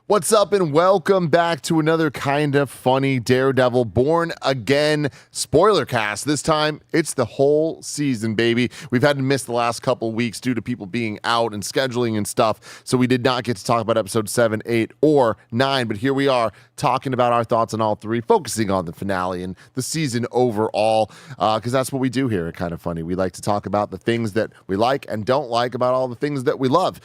What's up and welcome back to another kind of funny Daredevil Born Again spoiler cast. This time, it's the whole season, baby. We've had to miss the last couple weeks due to people being out and scheduling and stuff, so we did not get to talk about episode 7, 8, or 9, but here we are talking about our thoughts on all three, focusing on the finale and the season overall, because that's what we do here at Kind of Funny. We like to talk about the things that we like and don't like about all the things that we love.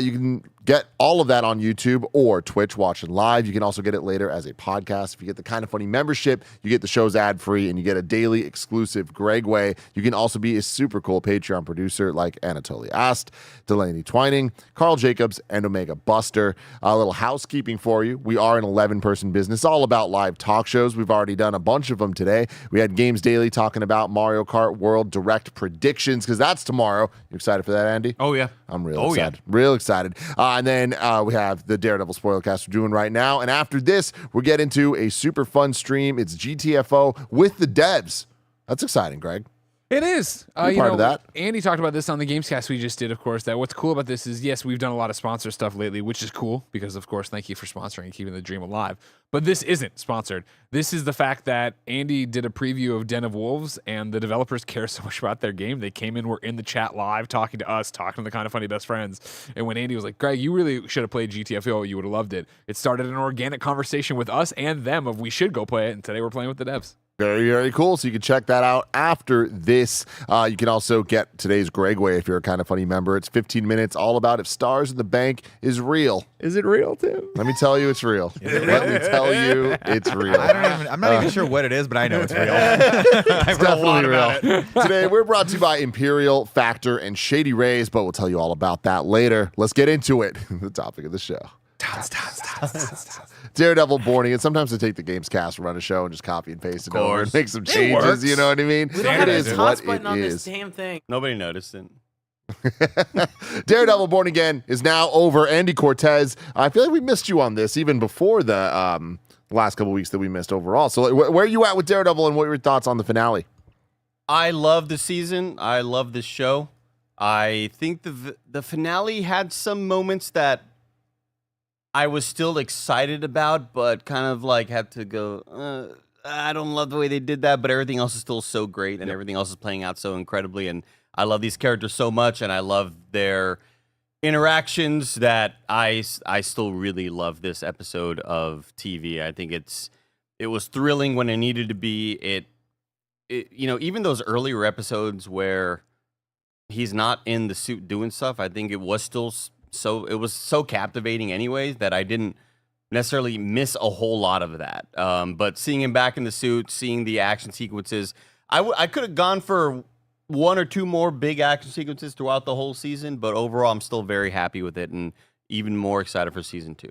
You can get all of that on YouTube or Twitch watching live. You can also get it later as a podcast. If you get the Kind of Funny membership, you get the shows ad-free and you get a daily exclusive Greg Way. You can also be a super cool Patreon producer like Anatoly Ast, Delaney Twining, Carl Jacobs, and Omega Buster. A little housekeeping for you. We are an 11-person business all about live talk shows. We've already done a bunch of them today. We had Games Daily talking about Mario Kart World Direct predictions because that's tomorrow. You excited for that, Andy? Oh, yeah. I'm real excited. Yeah. Real excited. And then we have the Daredevil SPOILERCAST we're doing right now. And after this, we'll get into a super fun stream. It's GTFO with the devs. That's exciting, Greg. It is. Part of that. Andy talked about this on the Gamescast we just did, of course, that what's cool about this is, yes, we've done a lot of sponsor stuff lately, which is cool because, of course, thank you for sponsoring and keeping the dream alive. But this isn't sponsored. This is the fact that Andy did a preview of Den of Wolves, and the developers care so much about their game. They came in, were in the chat live, talking to us, talking to the Kind of Funny best friends. And when Andy was like, Greg, you really should have played GTFO. You would have loved it. It started an organic conversation with us and them of we should go play it, and today we're playing with the devs. Very, very cool. So you can check that out after this. You can also get today's Greg Way if you're a Kind of Funny member. It's 15 minutes, all about if Stars in the Bank is real. Is it real, Tim? Let me tell you it's real. Let me tell you it's real. I'm not even sure what it is, but I know it's real. It's definitely real. Today, we're brought to you by Imperial, Factor, and Shady Rays, but we'll tell you all about that later. Let's get into it. The topic of the show. Daredevil Born Again. Sometimes I take the Gamescast, run a show, and just copy and paste it over and make some changes. You know what I mean? It is what it on is. This damn thing. Nobody noticed it. Daredevil Born Again is now over. Andy Cortez, I feel like we missed you on this even before the last couple weeks that we missed overall. So where are you at with Daredevil, and what are your thoughts on the finale? I love the season. I love this show. I think the finale had some moments that I was still excited about, but kind of like had to go, I don't love the way they did that, but everything else is still so great, and everything else is playing out so incredibly, and I love these characters so much, and I love their interactions that I still really love this episode of TV. I think it was thrilling when it needed to be. It even those earlier episodes where he's not in the suit doing stuff, I think it was still it was so captivating anyways that I didn't necessarily miss a whole lot of that. But seeing him back in the suit, seeing the action sequences, I could have gone for one or two more big action sequences throughout the whole season, but overall I'm still very happy with it and even more excited for season 2.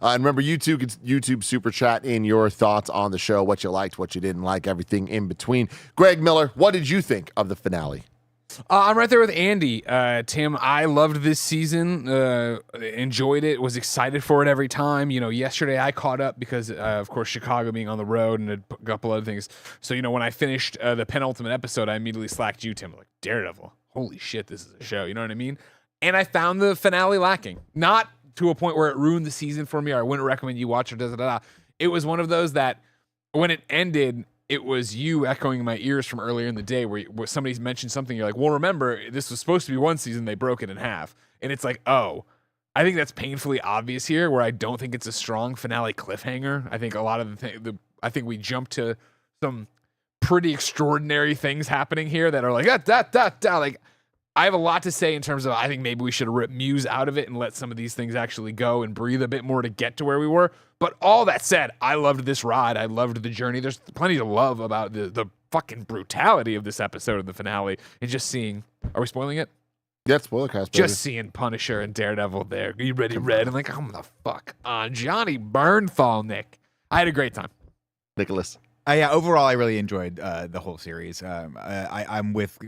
And remember, YouTube Super Chat in your thoughts on the show, what you liked, what you didn't like, everything in between. Greg Miller, what did you think of the finale? I'm right there with Andy. Tim, I loved this season, enjoyed it, was excited for it every time. Yesterday I caught up because, of course, Chicago being on the road and a couple other things. So, when I finished the penultimate episode, I immediately slacked you, Tim. Like, Daredevil, holy shit, this is a show. You know what I mean? And I found the finale lacking. Not to a point where it ruined the season for me or I wouldn't recommend you watch it. It was one of those that when it ended, it was you echoing in my ears from earlier in the day where somebody's mentioned something. You're like, well, remember, this was supposed to be one season. They broke it in half. And it's like, oh, I think that's painfully obvious here where I don't think it's a strong finale cliffhanger. I think a lot of I think we jumped to some pretty extraordinary things happening here that are like, like, I have a lot to say in terms of I think maybe we should have ripped Muse out of it and let some of these things actually go and breathe a bit more to get to where we were. But all that said, I loved this ride. I loved the journey. There's plenty to love about the fucking brutality of this episode of the finale and just seeing. Are we spoiling it? Yeah, SPOILERCAST. Just seeing Punisher and Daredevil there. Are you ready, Red? I'm like, oh the fuck on Johnny Bernthal, Nick. I had a great time. Nicholas. Yeah, overall, I really enjoyed the whole series. I'm with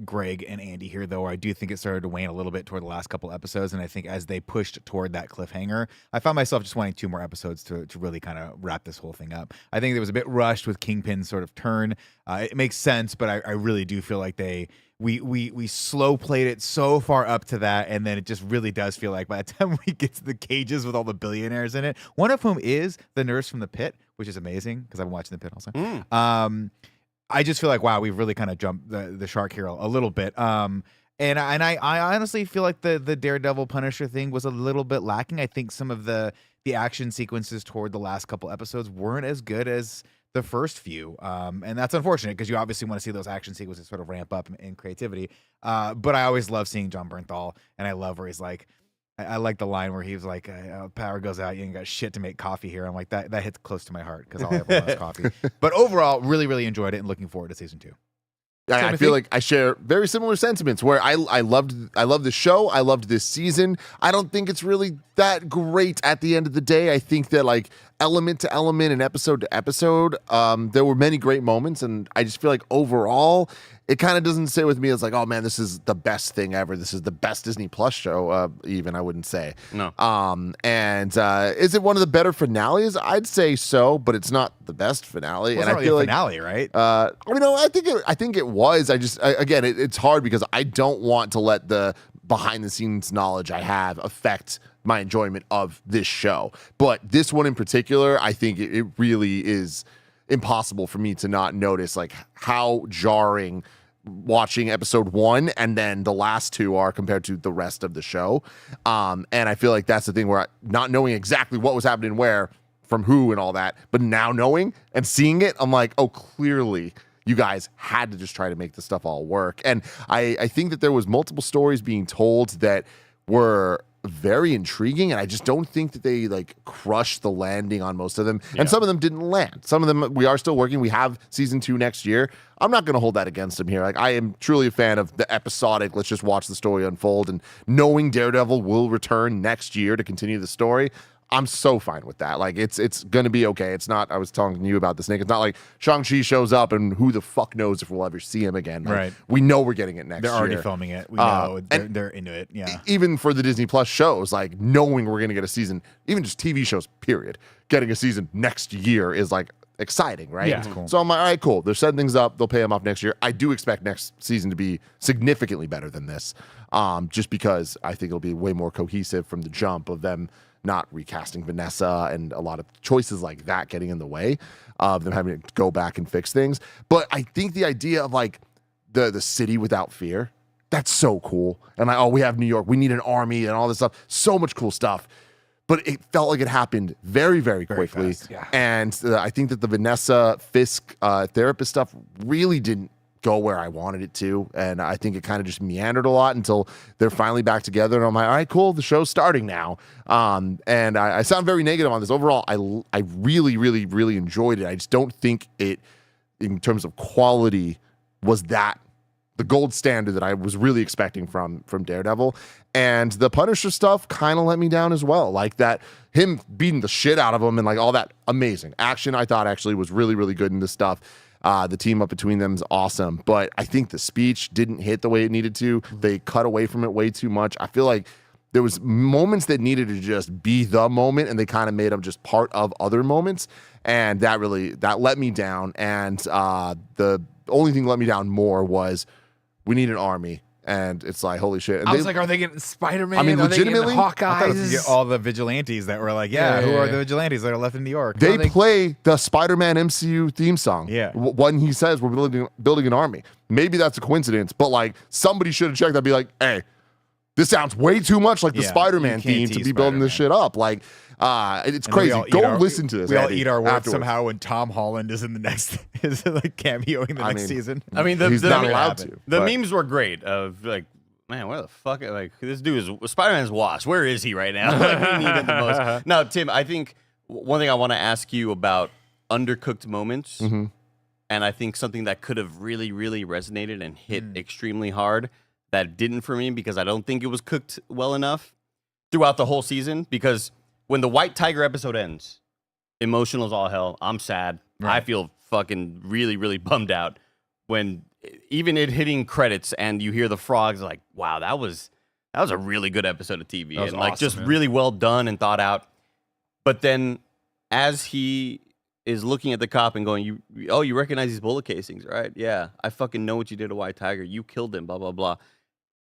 Greg and Andy here, though. I do think it started to wane a little bit toward the last couple episodes, and I think as they pushed toward that cliffhanger, I found myself just wanting 2 more episodes to really kind of wrap this whole thing up. I think it was a bit rushed with Kingpin's sort of turn. It makes sense, but I really do feel like we slow played it so far up to that, and then it just really does feel like by the time we get to the cages with all the billionaires in it, one of whom is the nurse from The Pit, which is amazing because I've been watching The Pit also. I just feel like, wow, we've really kind of jumped the shark here a little bit. And I honestly feel like the Daredevil Punisher thing was a little bit lacking. I think some of the action sequences toward the last couple episodes weren't as good as the first few. And that's unfortunate because you obviously want to see those action sequences sort of ramp up in creativity. But I always love seeing Jon Bernthal, and I love where he's like, I like the line where he was like, power goes out, you ain't got shit to make coffee here. I'm like, that hits close to my heart because all I ever want is coffee. But overall, really, really enjoyed it and looking forward to season 2. I feel like I share very similar sentiments where I loved the show. I loved this season. I don't think it's really that great at the end of the day. I think that like element to element and episode to episode, there were many great moments, and I just feel like overall it kind of doesn't sit with me as like, oh man, this is the best thing ever. This is the best Disney Plus show. Even I wouldn't say. No. And is it one of the better finales? I'd say so, but it's not the best finale. Well, and it's I feel like finale, right? I think it was. Again, it's hard because I don't want to let the behind the scenes knowledge I have affect my enjoyment of this show. But this one in particular, I think it really is impossible for me to not notice like how jarring watching episode 1 and then the last 2 are compared to the rest of the show. And I feel like that's the thing where not knowing exactly what was happening where from who and all that, but now knowing and seeing it, I'm like, oh, clearly you guys had to just try to make this stuff all work. And I think that there was multiple stories being told that were very intriguing, and I just don't think that they like crushed the landing on most of them. And some of them didn't land. Some of them we are still working. We have season 2 next year. I'm not going to hold that against them here. Like, I am truly a fan of the episodic, let's just watch the story unfold, and knowing Daredevil will return next year to continue the story, I'm so fine with that. Like, it's going to be okay. It's not, I was talking to you about this, Nick. It's not like Shang-Chi shows up and who the fuck knows if we'll ever see him again. Like, right. We know we're getting it next year. They're already filming it. We know they're into it. Yeah. Even for the Disney Plus shows, like knowing we're going to get a season, even just TV shows, period, getting a season next year is like exciting, right? Yeah. Cool. So I'm like, all right, cool. They're setting things up. They'll pay them off next year. I do expect next season to be significantly better than this, just because I think it'll be way more cohesive from the jump of them not recasting Vanessa and a lot of choices like that getting in the way of them having to go back and fix things. But I think the idea of like the city without fear, that's so cool. And like, oh, we have New York, we need an army and all this stuff. So much cool stuff. But it felt like it happened very, very quickly. Fast, yeah. And I think that the Vanessa Fisk therapist stuff really didn't go where I wanted it to. And I think it kind of just meandered a lot until they're finally back together. And I'm like, all right, cool. The show's starting now. And I sound very negative on this. Overall, I really, really, really enjoyed it. I just don't think it, in terms of quality, was that the gold standard that I was really expecting from Daredevil. And the Punisher stuff kind of let me down as well. Like that, him beating the shit out of him and like all that amazing action, I thought actually was really, really good in this stuff. The team up between them is awesome. But I think the speech didn't hit the way it needed to. They cut away from it way too much. I feel like there was moments that needed to just be the moment, and they kind of made them just part of other moments. And that let me down. And the only thing that let me down more was we need an army. And it's like, holy shit. And I was like, are they getting Spider-Man? I mean, are legitimately, they getting I thought it was to Hawkeyes? get all the vigilantes that were like, who are the vigilantes that are left in New York? they play the Spider-Man MCU theme song. Yeah. When he says we're building an army. Maybe that's a coincidence, but like somebody should have checked that, be like, hey, this sounds way too much like the Yeah, Spider-Man you can't theme to tease be building this shit up. Like, it's crazy. Go listen to this. We all Andy, eat our words afterwards. somehow when Tom Holland is in the next, is like cameoing the next season. I mean, he's not allowed to. The but- memes were great. Of like, man, where the fuck? Like, this dude is Spider-Man's Wasp. Where is he right now? Like, we need him the most. Now, Tim, I think one thing I want to ask you about undercooked moments, and I think something that could have really, really resonated and hit extremely hard that didn't for me because I don't think it was cooked well enough throughout the whole season. Because when the White Tiger episode ends, emotional as all hell. I'm sad. Right. I feel fucking really, really bummed out when even it hitting credits and you hear the frogs. Like, wow, that was a really good episode of TV, and like awesome, just man. really well done and thought out. But then, as he is looking at the cop and going, you recognize these bullet casings, right? Yeah, I fucking know what you did to White Tiger. You killed him, blah, blah, blah.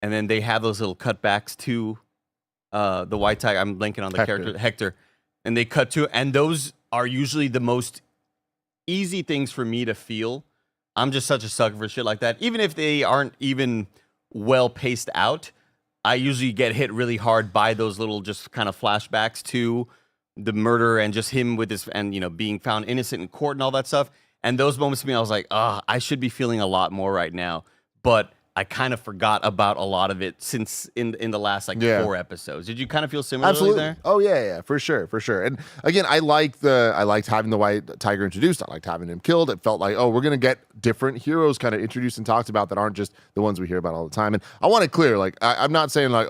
And then they have those little cutbacks to the White Tiger. I'm blanking on the character, Hector. And they cut to, and those are usually the most easy things for me to feel. I'm just such a sucker for shit like that. Even if they aren't even well paced out, I usually get hit really hard by those little just kind of flashbacks to the murder and just him with his, and, you know, being found innocent in court and all that stuff. And those moments to me, I was like, I should be feeling a lot more right now. But I kind of forgot about a lot of it since in the last 4 episodes. Did you kind of feel similarly Absolutely. there? Oh yeah, for sure. And again, I liked having the White Tiger introduced. I liked having him killed. It felt like, we're gonna get different heroes kind of introduced and talked about that aren't just the ones we hear about all the time. And I want it clear, like I'm not saying like,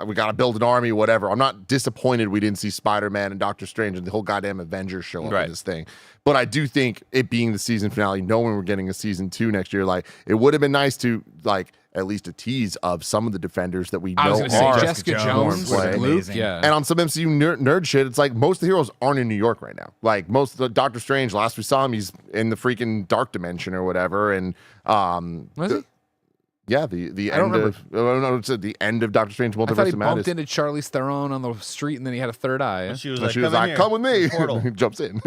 we got to build an army, whatever. I'm not disappointed we didn't see Spider-Man and Doctor Strange and the whole goddamn Avengers show up in this thing. But I do think it being the season finale, knowing we're getting a season 2 next year, like it would have been nice to like at least a tease of some of the defenders that we know I was are. going to say Jessica Jones, play. Luke, yeah. And on some MCU nerd shit, it's like most of the heroes aren't in New York right now. Like most of the Doctor Strange, last we saw him, he's in the freaking dark dimension or whatever. And was he? Yeah, the I don't end of it's the end of Doctor Strange I thought Multiverse he of bumped Madness. into Charlize Theron on the street, and then he had a third eye. And she was And like, she was like, "Come with me." Portal. He jumps in.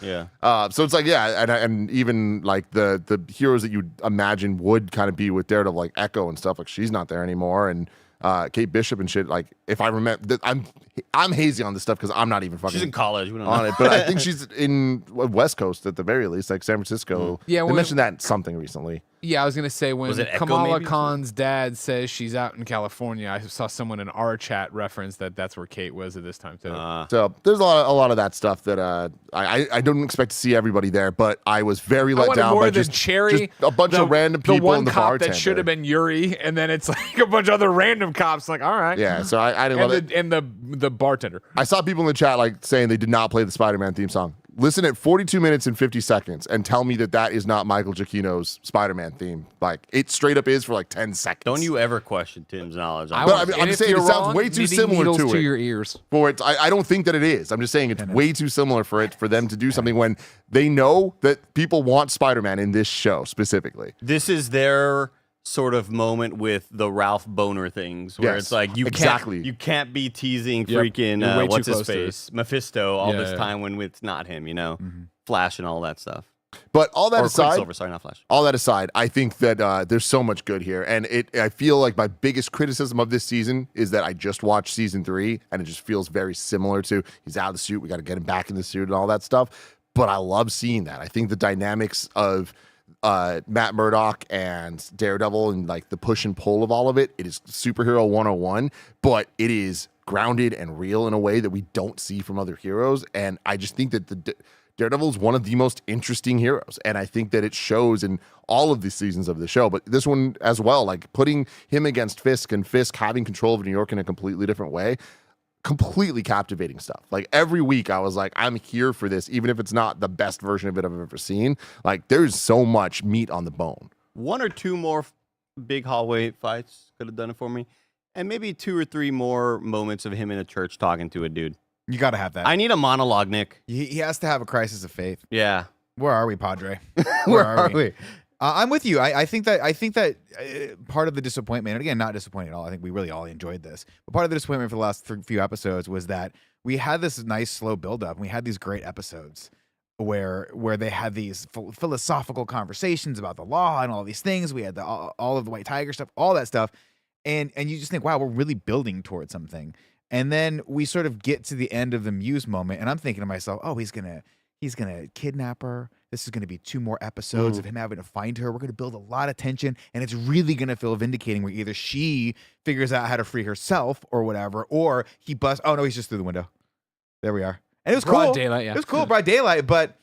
Yeah. So it's like, yeah, and even like the heroes that you'd imagine would kind of be with Daredevil, like Echo and stuff, like she's not there anymore, and Kate Bishop and shit. Like if I remember, I'm hazy on this stuff because I'm not even fucking. She's in college. We don't on know. it, but I think she's in West Coast at the very least, like San Francisco. Yeah, they well, mentioned that in something recently. Yeah, I was gonna say when Was it Echo, Kamala maybe? Khan's dad says she's out in California, I saw someone in our chat reference that's where Kate was at this time too. So there's a lot of that stuff that I don't expect to see everybody there, but I was very let down more by than just Cherry, a bunch of random people the one and the cop bartender. that should have been Yuri, and then it's like a bunch of other random cops. Like, all right, Yeah, so I didn't love it. and the bartender. I saw people in the chat like saying they did not play the Spider-Man theme song. Listen at 42 minutes and 50 seconds and tell me that is not Michael Giacchino's Spider-Man theme. Like it straight up is for like 10 seconds. Don't you ever question Tim's knowledge. But I mean, I'm just saying it sounds way too similar to it. your ears. For it, I don't think that it is. I'm just saying it's way too similar for them to do something when they know that people want Spider-Man in this show specifically. This is their sort of moment with the Ralph Boner things, where Yes, it's like you can't be teasing freaking You're way too what's his close to face Mephisto all this Yeah. time when it's not him, you know, Flash and all that stuff. But all that Or aside, Quicksilver, sorry, not Flash. all that aside, I think that there's so much good here, and I feel like my biggest criticism of this season is that I just watched season 3, and it just feels very similar to he's out of the suit, we got to get him back in the suit and all that stuff. But I love seeing that. I think the dynamics of Matt Murdock and Daredevil and like the push and pull of all of it, it is superhero 101, but it is grounded and real in a way that we don't see from other heroes. And I just think that the Daredevil is one of the most interesting heroes, and I think that it shows in all of the seasons of the show, but this one as well, like putting him against Fisk and Fisk having control of New York in a completely different way. Completely captivating stuff. Like every week I was like, I'm here for this, even if it's not the best version of it I've ever seen. Like there's so much meat on the bone. 1 or 2 more big hallway fights could have done it for me, and maybe 2 or 3 more moments of him in a church talking to a dude. You got to have that. I need a monologue, Nick. He has to have a crisis of faith. Yeah. Where are we, Padre? Where are we? I'm with you. I think that part of the disappointment, and again, not disappointed at all. I think we really all enjoyed this. But part of the disappointment for the last few episodes was that we had this nice slow buildup, and we had these great episodes where they had these philosophical conversations about the law and all these things. We had all of the White Tiger stuff, all that stuff, and you just think, wow, we're really building towards something. And then we sort of get to the end of the Muse moment, and I'm thinking to myself, oh, he's gonna kidnap her. This is going to be 2 more episodes of him having to find her. We're going to build a lot of tension, and it's really going to feel vindicating where either she figures out how to free herself or whatever, or he busts. Oh, no, he's just through the window. There we are. And it was Broad cool. daylight, yeah. It was cool, broad daylight, but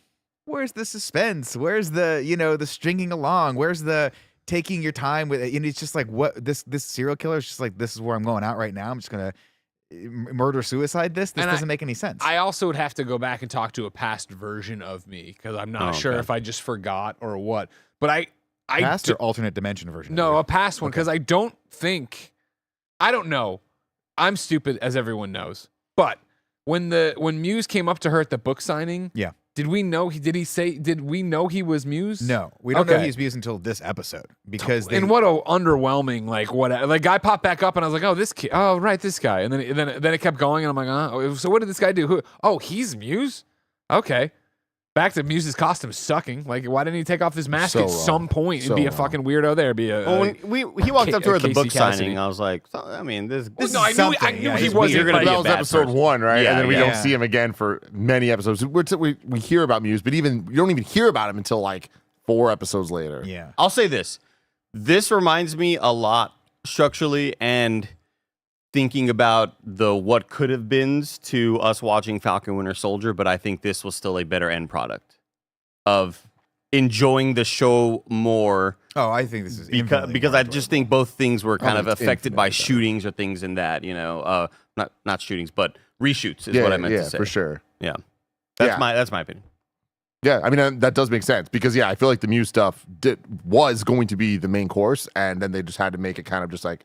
where's the suspense? Where's the, the stringing along? Where's the taking your time with it? And it's just like, what, this serial killer is just like, this is where I'm going out right now. I'm just going to murder-suicide this doesn't make any sense. I also would have to go back and talk to a past version of me because I'm not sure if I just forgot or what. But I past or alternate dimension version? No, a past one because I don't know. I'm stupid, as everyone knows. But when Muse came up to her at the book signing, did we know he was Muse? No, we don't know he's Muse until this episode because and what a underwhelming guy popped back up and I was like, oh, this kid, oh right, this guy, and then it kept going and I'm like, oh, so what did this guy do? He's Muse? Okay. Back to Muse's costume sucking. Like, why didn't he take off his mask at some point and be a fucking weirdo there? When he walked up to her at the book signing, I was like, I mean, this no, I knew he wasn't. That was episode 1, right? Yeah, and then we don't see him again for many episodes. We hear about Muse, but you don't even hear about him until like 4 episodes later. Yeah. I'll say this. This reminds me a lot structurally and thinking about the what could have beens to us watching Falcon Winter Soldier, but I think this was still a better end product of enjoying the show more. Oh, I think this is because I just think both things were kind of affected by shootings or things in that, not shootings, but reshoots is what I meant to say. For sure. Yeah. That's my opinion. Yeah, I mean, that does make sense because, I feel like the Muse stuff was going to be the main course, and then they just had to make it kind of just like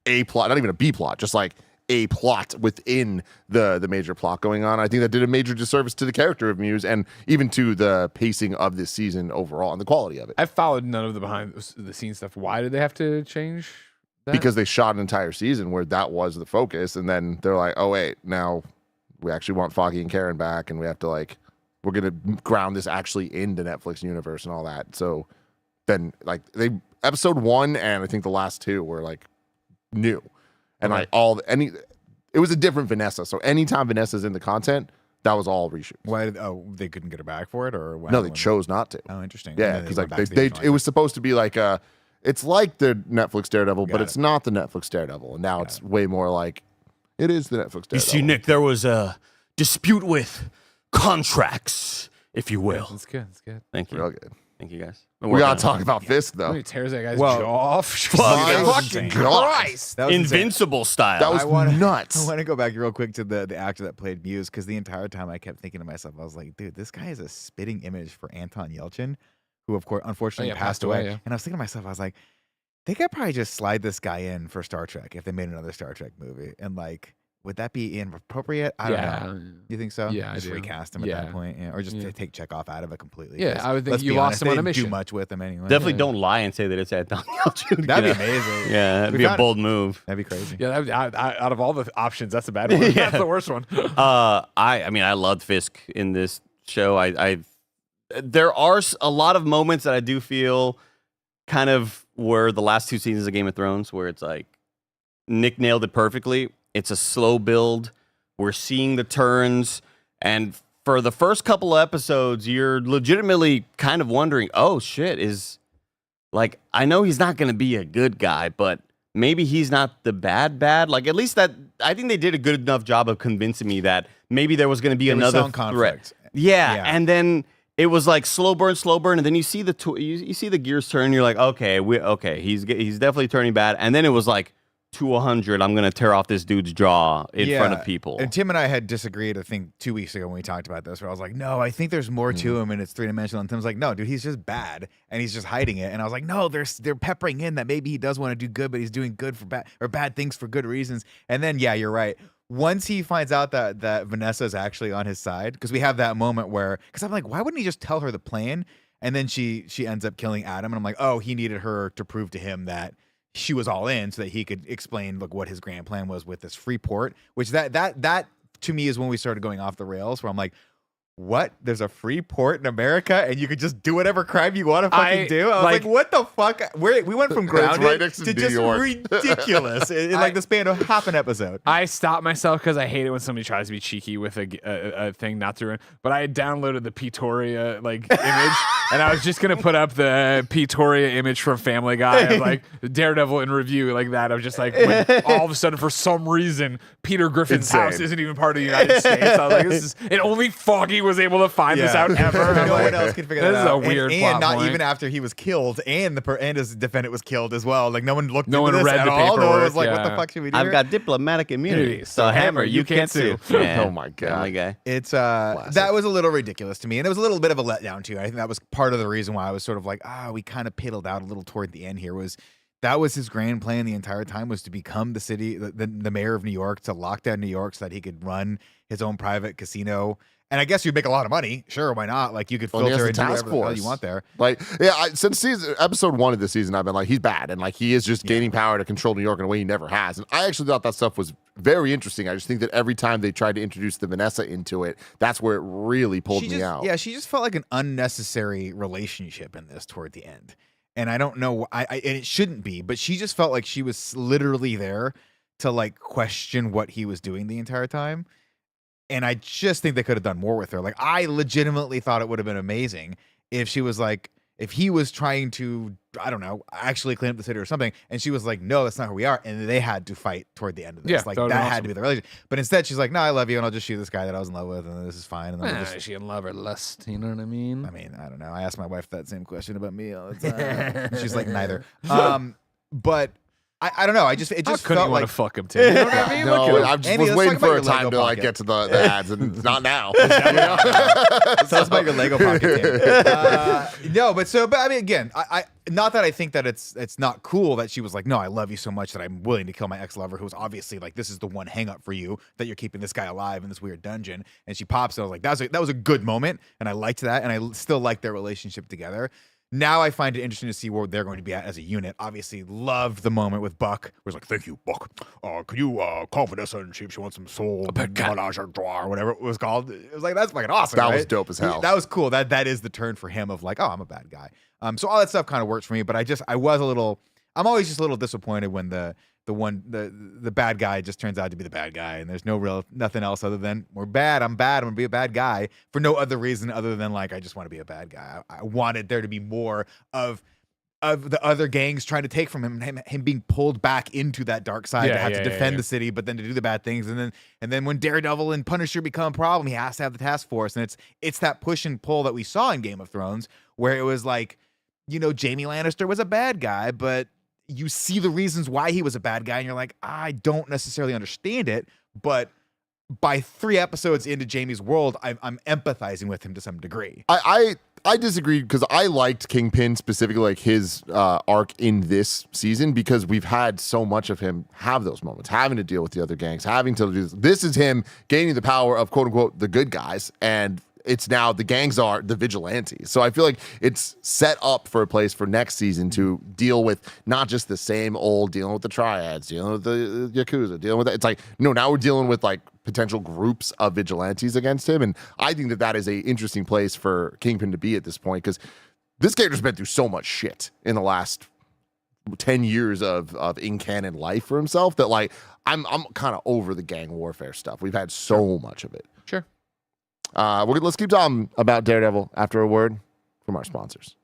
a plot, not even a B plot, just like a plot within the major plot going on. I think that did a major disservice to the character of Muse and even to the pacing of this season overall and the quality of it. I followed none of the behind the scenes stuff. Why did they have to change that? Because they shot an entire season where that was the focus, and then they're like, oh, wait, now we actually want Foggy and Karen back, and we have to we're going to ground this actually in the Netflix universe and all that. So then episode 1 and I think the last 2 were new, and it was a different Vanessa. So anytime Vanessa's in the content, that was all reshoots. Why? They couldn't get her back for it, or no, they chose not to. Oh, interesting. Yeah, because it was supposed to be it's like the Netflix Daredevil, but it's not the Netflix Daredevil, and now it's way more like it is the Netflix Daredevil. You see, Nick, there was a dispute with contracts, if you will. That's good. That's good. Thank you. Real good. Thank you, guys. We gotta talk about Fisk though. He tears that guy's jaw off. Fucking Christ! That was Invincible style. That was nuts. I want to go back real quick to the actor that played Muse because the entire time I kept thinking to myself, I was like, dude, this guy is a spitting image for Anton Yelchin, who of course unfortunately passed away. Yeah. And I was thinking to myself, I was like, they could probably just slide this guy in for Star Trek if they made another Star Trek movie, and would that be inappropriate? I don't know. You think so? Yeah, just I do. recast him at that point, or just take Chekhov out of it completely. Yeah, I would think let's you be lost honest, him on they a didn't do mission. much with him anyway. Definitely don't lie and say that it's Anton Yelchin. That'd be amazing. Yeah, that'd be a bold move. That'd be crazy. Yeah, out of all the options, that's a bad one. Yeah. That's the worst one. I loved Fisk in this show. There are a lot of moments that I do feel kind of were the last 2 seasons of Game of Thrones, where it's like Nick nailed it perfectly. It's a slow build. We're seeing the turns, and for the first couple of episodes, you're legitimately kind of wondering, oh shit, I know he's not going to be a good guy, but maybe he's not the bad. At least that, I think they did a good enough job of convincing me that maybe there was going to be another threat. Yeah, and then it was slow burn, and then you see the gears turn, and you're like, okay, he's definitely turning bad, and then it was to 100, I'm gonna tear off this dude's jaw in front of people. And Tim and I had disagreed, I think 2 weeks ago when we talked about this, where I was like, no, I think there's more to him and it's 3-dimensional. And Tim's like, no, dude, he's just bad and he's just hiding it. And I was like, no, they're peppering in that maybe he does want to do good, but he's doing good for bad things for good reasons. And then you're right. Once he finds out that Vanessa is actually on his side, because we have that moment where, because I'm like, why wouldn't he just tell her the plan? And then she ends up killing Adam, and I'm like, oh, he needed her to prove to him that she was all in so that he could explain what his grand plan was with this free port, which that to me is when we started going off the rails, where I'm like, what? There's a free port in America and you could just do whatever crime you want to fucking do? I was like, what the fuck? We went from grounded to just ridiculous in the span of half an episode. I stopped myself because I hate it when somebody tries to be cheeky with a thing not to ruin. But I had downloaded the Pretoria image, and I was just gonna put up the Pretoria image from Family Guy of Daredevil in review like that. I was just when all of a sudden for some reason Peter Griffin's house isn't even part of the United States. I was like, this is an only Foggy was able to find this out ever. No one else can figure that This is out. a weird and plot not point. even after he was killed, and and his defendant was killed as well. Like no one looked. No into one this read at the all. No one was paperwork, like, "What the yeah. fuck should we do?" I've here? got diplomatic immunity, so Hammer, you can't sue. Oh my God. Family Guy. It's that was a little ridiculous to me, and it was a little bit of a letdown too. I think that was part of the reason why I was sort of like, we kind of piddled out a little toward the end here. That was his grand plan the entire time, was to become the mayor of New York, to lock down New York so that he could run his own private casino. And I guess you'd make a lot of money. Sure, why not? Like you could filter and do whatever the hell you want there. Like, since episode 1 of the season, I've been like, he's bad, and like he is just gaining power to control New York in a way he never has. And I actually thought that stuff was very interesting. I just think that every time they tried to introduce the Vanessa into it, that's where it really pulled me out. Yeah, she just felt like an unnecessary relationship in this toward the end. And I don't know, and it shouldn't be, but she just felt like she was literally there to like question what he was doing the entire time. And I just think they could have done more with her. Like, I legitimately thought it would have been amazing if she was like, if he was trying to, I don't know, actually clean up the city or something, and she was like, no, that's not who we are. And they had to fight toward the end of this. Yeah, like, that would've that been had to be the relationship. But instead, she's like, no, I love you, and I'll just shoot this guy that I was in love with, and this is fine. And then we'll Is she in love or lust? You know what I mean? I mean, I don't know. I ask my wife that same question about me all the time. She's like, neither. But I don't know. It just How couldn't felt you like want to fuck him, Tim? You know what I mean? Look No, at him. I just Andy, was let's waiting talk for about a your time Lego to like pocket. get to the ads, and it's not now. Tell us about your Lego pocket. No, but I mean, again, I not that I think that it's not cool that she was like, no, I love you so much that I'm willing to kill my ex-lover, who was obviously like, this is the one hang up for you, that you're keeping this guy alive in this weird dungeon. And she pops, and I was like, that was a good moment, and I liked that, and I still like their relationship together. Now I find it interesting to see where they're going to be at as a unit. Obviously, loved the moment with Buck, where he's like, thank you, Buck. Could you call Vanessa and see if she wants some soul menage a trois or whatever it was called? It was like, that's fucking awesome. That was right? dope as hell. That was cool. That is the turn for him of like, oh, I'm a bad guy. So all that stuff kind of works for me, but I'm always just a little disappointed when the bad guy just turns out to be the bad guy, and there's nothing else other than, we're bad, I'm gonna be a bad guy, for no other reason other than like, I just want to be a bad guy. I wanted there to be more of the other gangs trying to take from him being pulled back into that dark side to have to defend the city, but then to do the bad things, and then when Daredevil and Punisher become a problem, he has to have the task force, and it's that push and pull that we saw in Game of Thrones, where it was like, you know, Jaime Lannister was a bad guy, but you see the reasons why he was a bad guy, and you're like, I don't necessarily understand it, but by 3 episodes into Jaime's world, I'm empathizing with him to some degree. I disagree, because I liked Kingpin, specifically like his arc in this season, because we've had so much of him have those moments, having to deal with the other gangs, having to do this. This is him gaining the power of quote unquote the good guys, and it's now the gangs are the vigilantes. So I feel like it's set up for a place for next season to deal with not just the same old, dealing with the triads, dealing with the Yakuza, dealing with that. It's like, no, now we're dealing with like potential groups of vigilantes against him. And I think that is a interesting place for Kingpin to be at this point, because this character's been through so much shit in the last 10 years of in-canon life for himself that like, I'm kind of over the gang warfare stuff. We've had so much of it. Sure. Let's keep talking about Daredevil after a word from our sponsors.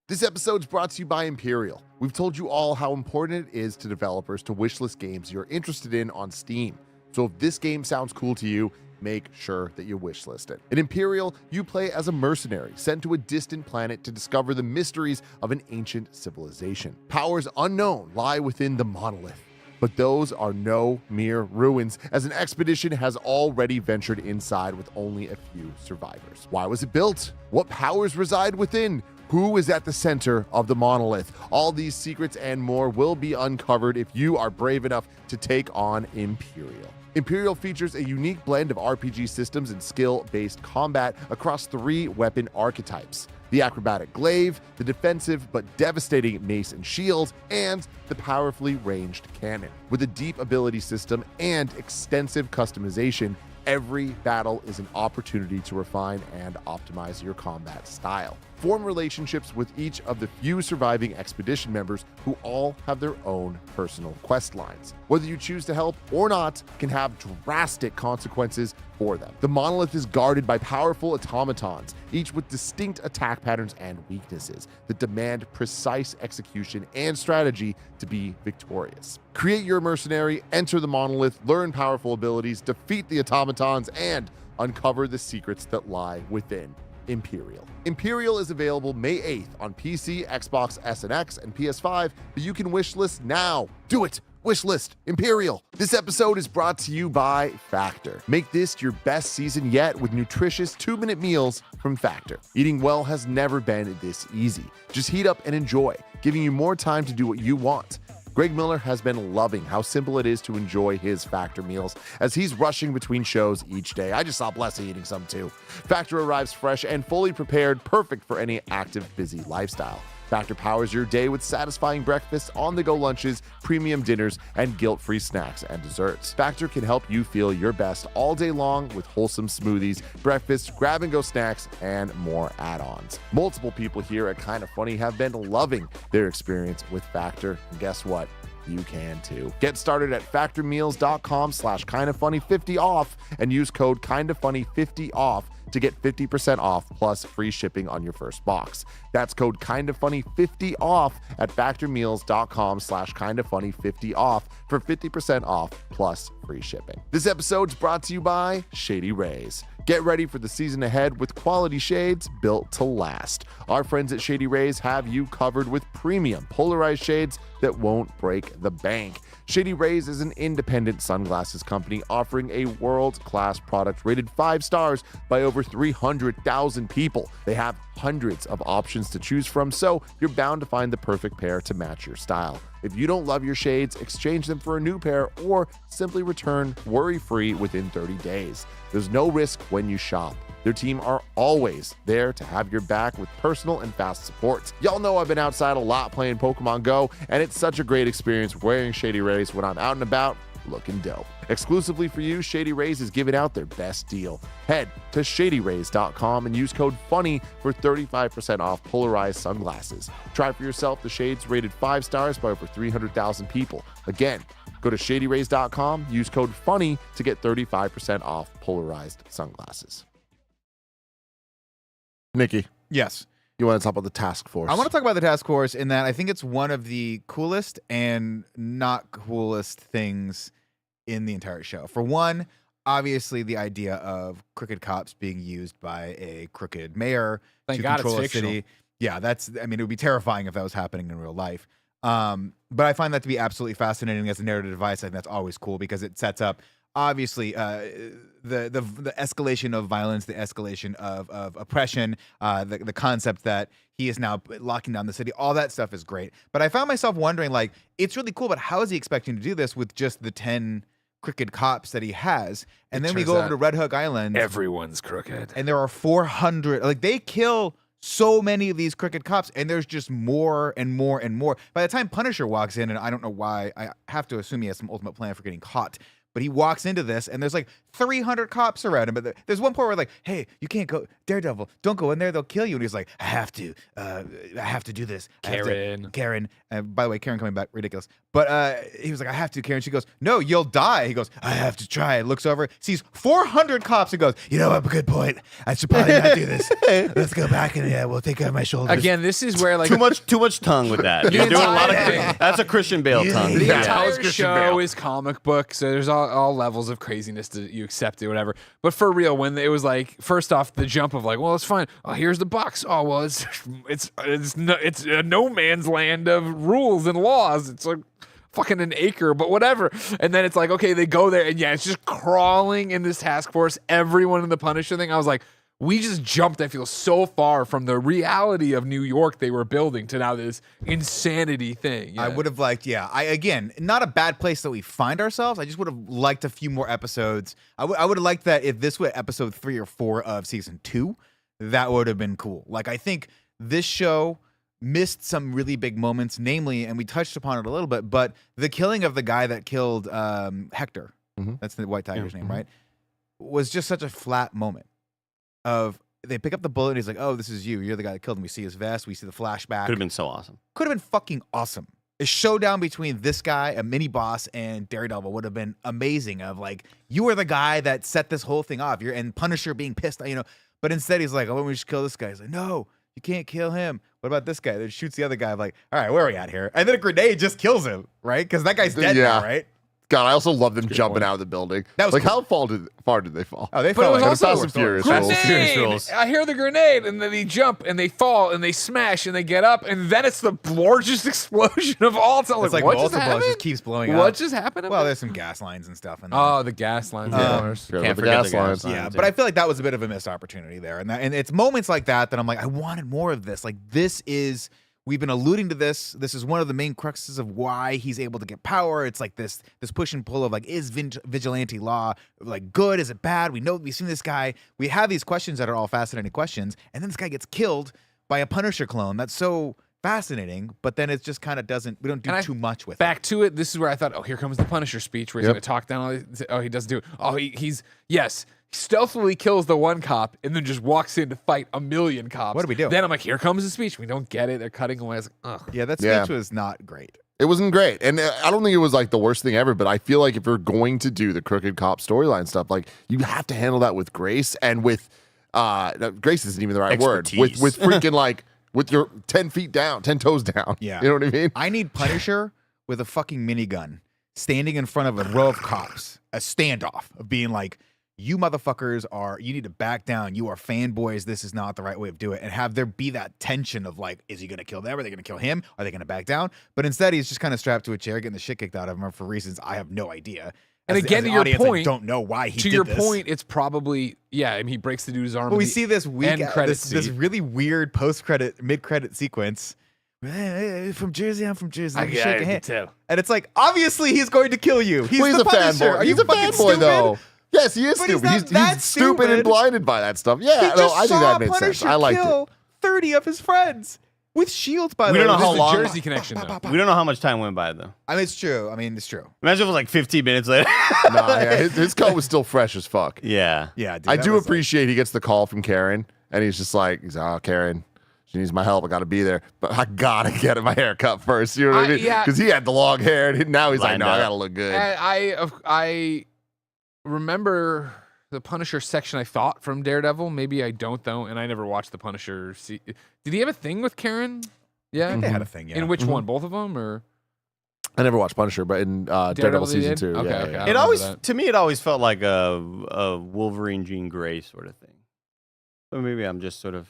This episode is brought to you by Imperial. We've told you all how important it is to developers to wishlist games you're interested in on Steam. So if this game sounds cool to you, make sure that you wishlist it. In Imperial, you play as a mercenary sent to a distant planet to discover the mysteries of an ancient civilization. Powers unknown lie within the monolith, but those are no mere ruins, as an expedition has already ventured inside with only a few survivors. Why was it built? What powers reside within? Who is at the center of the monolith? All these secrets and more will be uncovered if you are brave enough to take on Imperial. Imperial features a unique blend of RPG systems and skill-based combat across 3 weapon archetypes: the acrobatic glaive, the defensive but devastating mace and shield, and the powerfully ranged cannon. With a deep ability system and extensive customization, every battle is an opportunity to refine and optimize your combat style. Form relationships with each of the few surviving expedition members, who all have their own personal quest lines. Whether you choose to help or not can have drastic consequences for them. The monolith is guarded by powerful automatons, each with distinct attack patterns and weaknesses that demand precise execution and strategy to be victorious. Create your mercenary, enter the monolith, learn powerful abilities, defeat the automatons, and Uncover the secrets that lie within Imperial. Imperial is available May 8th on PC, Xbox S and X, and PS5, but you can wishlist now. Do it! Wishlist Imperial. This episode is brought to you by Factor. Make this your best season yet with nutritious 2-minute meals from Factor. Eating well has never been this easy. Just heat up and enjoy, giving you more time to do what you want. Greg Miller has been loving how simple it is to enjoy his Factor meals as he's rushing between shows each day. I just saw Blessy eating some too. Factor arrives fresh and fully prepared, perfect for any active, busy lifestyle. Factor powers your day with satisfying breakfasts, on-the-go lunches, premium dinners, and guilt-free snacks and desserts. Factor can help you feel your best all day long with wholesome smoothies, breakfast, grab-and-go snacks, and more add-ons. Multiple people here at Kinda Funny have been loving their experience with Factor, and guess what? You can too. Get started at factormeals.com/kindafunny50 off and use code kindafunny50 off to get 50% off plus free shipping on your first box. That's code kindafunny50 off at factormeals.com/kindafunny50 off for 50% off plus free shipping. This episode's brought to you by Shady Rays. Get ready for the season ahead with quality shades built to last. Our friends at Shady Rays have you covered with premium polarized shades that won't break the bank. Shady Rays is an independent sunglasses company offering a world-class product rated 5 stars by over 300,000 people. They have hundreds of options to choose from, so you're bound to find the perfect pair to match your style. If you don't love your shades, exchange them for a new pair or simply return worry-free within 30 days. There's no risk when you shop. Their team are always there to have your back with personal and fast support. Y'all know I've been outside a lot playing Pokemon Go, and it's such a great experience wearing Shady Rays when I'm out and about looking dope. Exclusively for you, Shady Rays is giving out their best deal. Head to shadyrays.com and use code FUNNY for 35% off polarized sunglasses. Try for yourself the shades rated 5 stars by over 300,000 people. Again, go to shadyrays.com, use code FUNNY to get 35% off polarized sunglasses. Nikki, Yes. you want to talk about the task force? I want to talk about the task force in that I think it's one of the coolest and not coolest things in the entire show. For one, obviously the idea of crooked cops being used by a crooked mayor Thank to God it's control a fictional. city. Yeah, it would be terrifying if that was happening in real life. But I find that to be absolutely fascinating as a narrative device. I think that's always cool because it sets up obviously the escalation of violence, the escalation of oppression, the concept that he is now locking down the city. All that stuff is great. But I found myself wondering, like, it's really cool, but how is he expecting to do this with just the 10 crooked cops that he has? And then we go over to Red Hook Island. Everyone's crooked. And there are 400. Like, they kill so many of these crooked cops, and there's just more and more and more. By the time Punisher walks in, and I don't know why, I have to assume he has some ultimate plan for getting caught, but he walks into this, and there's like 300 cops around him. But there's one point where like, hey, you can't go, Daredevil, don't go in there, they'll kill you. And he's like, I have to do this. Karen. By the way, Karen coming back, ridiculous. But he was like, I have to, Karen. She goes, no, you'll die. He goes, I have to try. Looks over, sees 400 cops, and goes, you know what, a good point. I should probably not do this. Let's go back and we'll take care of my shoulders. Again, this is where like Too much tongue with that. You're doing a lot of. That's a Christian Bale tongue. the Yeah. entire show is comic book, so there's all levels of craziness that you accept it, whatever. But for real, when it was like, first off, the jump of like, well, it's fine. Oh, here's the box. Oh, well, it's a no man's land of rules and laws. It's like fucking an acre, but whatever. And then it's like, okay, they go there, and yeah, it's just crawling in this task force. Everyone in the Punisher thing. I was like, we just jumped, I feel, so far from the reality of New York they were building to now this insanity thing. Yeah. I would have liked, again, not a bad place that we find ourselves. I just would have liked a few more episodes. I would have liked that if this were episode 3 or 4 of season 2, that would have been cool. Like, I think this show missed some really big moments, namely, and we touched upon it a little bit, but the killing of the guy that killed Hector, that's the White Tiger's name, right? Was just such a flat moment. Of they pick up the bullet and he's like, oh, this is you. You're the guy that killed him. We see his vest. We see the flashback. Could have been so awesome. Could have been fucking awesome. A showdown between this guy, a mini boss, and Daredevil would have been amazing. Of like, you were the guy that set this whole thing off. And Punisher being pissed, But instead he's like, oh, we should kill this guy. He's like, no, you can't kill him. What about this guy? Then shoots the other guy. I'm like, all right, where are we at here? And then a grenade just kills him, right? Because that guy's dead now, right? God, I also love them jumping out of the building. That was like, cool. how far did they fall? Oh, they But it felt was like also Fast and Furious rules. Furious grenade. rules. I hear the grenade, and then they jump, and they fall, and they smash, and they get up, and then it's the largest explosion of all time. it's like what just multiple. It happened? just keeps blowing What up. just happened? Well, there's some gas lines and stuff in there. Oh, the gas lines. Yeah. of course. Forgot Can't about the forget gas the gas lines. lines. Yeah, but I feel like that was a bit of a missed opportunity there, and it's moments like that that I'm like, I wanted more of this. Like this is. We've been alluding to this. This is one of the main cruxes of why he's able to get power. It's like this push and pull of like, is vigilante law like good? Is it bad? We've seen this guy. We have these questions that are all fascinating questions, and then this guy gets killed by a Punisher clone. That's so fascinating, but then it just kind of doesn't. We don't do too much with it. Back to it. This is where I thought, oh, here comes the Punisher speech where he's Yep. going to talk down. All these, oh, he doesn't do it. Oh, he's yes. Stealthily kills the one cop and then just walks in to fight a million cops. What do we do? Then I'm like, here comes the speech. We don't get it. They're cutting away. I was like, ugh. Yeah, that speech Yeah. was not great. It wasn't great. And I don't think it was like the worst thing ever, but I feel like if you're going to do the crooked cop storyline stuff, like you have to handle that with grace and with no, grace isn't even the right word. Expertise. With freaking like with your 10 feet down, 10 toes down. Yeah. You know what I mean? I need Punisher with a fucking minigun standing in front of a row of cops, a standoff of being like, you motherfuckers you need to back down. You are fanboys. This is not the right way of doing it. And have there be that tension of like, is he going to kill them? Are they going to kill him? Are they going to back down? But instead, he's just kind of strapped to a chair, getting the shit kicked out of him for reasons I have no idea. And As again, the to your audience, point, I don't know why he to did your this. point, it's probably I mean, he breaks the dude's arm. But we in the see this end credit this scene. really weird post-credit, mid-credit sequence. Hey, from Jersey, I'm from Jersey. Let me shake a hand. too. And it's like, obviously he's going to kill you. He's Well, the a Punisher. fanboy. Are He's you a fucking fanboy, stupid? though. Yes, he is But he's stupid. not that He's stupid and stupid. blinded by that stuff. Yeah, He no, just I think saw that made Punisher sense. I liked it. kill 30 of his friends with shields, by the We way. don't know This how is long- the Jersey connection, though. We don't know how much time went by though. I mean, it's true. It's true. Imagine if it was like 15 minutes later. Nah, yeah, his coat was still fresh as fuck. Yeah. Yeah, dude, I that do was like- appreciate he gets the call from Karen, and he's just like, oh, Karen, she needs my help. I got to be there, but I gotta get my hair cut first. You know what I mean? Yeah. Because he had the long hair, and now he's like, Lined no, I up. gotta look good. And I remember the Punisher section. I thought from Daredevil. Maybe I don't though, and I never watched the Punisher. Did he have a thing with Karen? Yeah. They had a thing, yeah. In which one? Both of them, or I never watched Punisher, but in Daredevil they season did? 2, Okay, yeah, okay. yeah. I It remember always, that. to me, it always felt like a Wolverine Jean Grey sort of thing. Or maybe I'm just sort of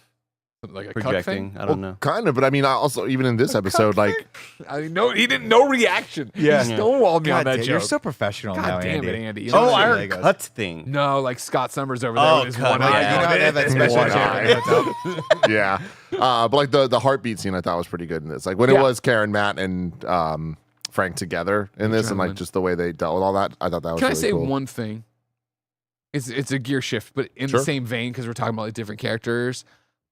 like a cuck projecting. thing? I don't know. Kind of, but I mean, I also even in this episode, like, I mean, no, he didn't. No reaction. Yeah. He stonewalled me God on that damn, joke. you're so professional God now, damn Andy. it, Andy. You Oh, know I what heard mean? cuts thing. No, like Scott Summers over there Oh, with his cut, one yeah. eye. You know, they have that special One chair. eye. yeah. But like the heartbeat scene, I thought was pretty good in this. Like when it Yeah. was Karen, Matt, and Frank together in this, and Gentlemen. like just the way they dealt with all that, I thought that was Can I really say cool. one thing? It's a gear shift, but in Sure. the same vein because we're talking about like different characters.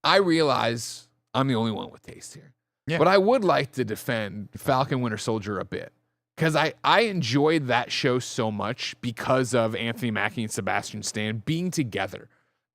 I realize I'm the only one with taste here, Yeah. but I would like to defend Falcon Winter Soldier a bit because I enjoyed that show so much because of Anthony Mackie and Sebastian Stan being together.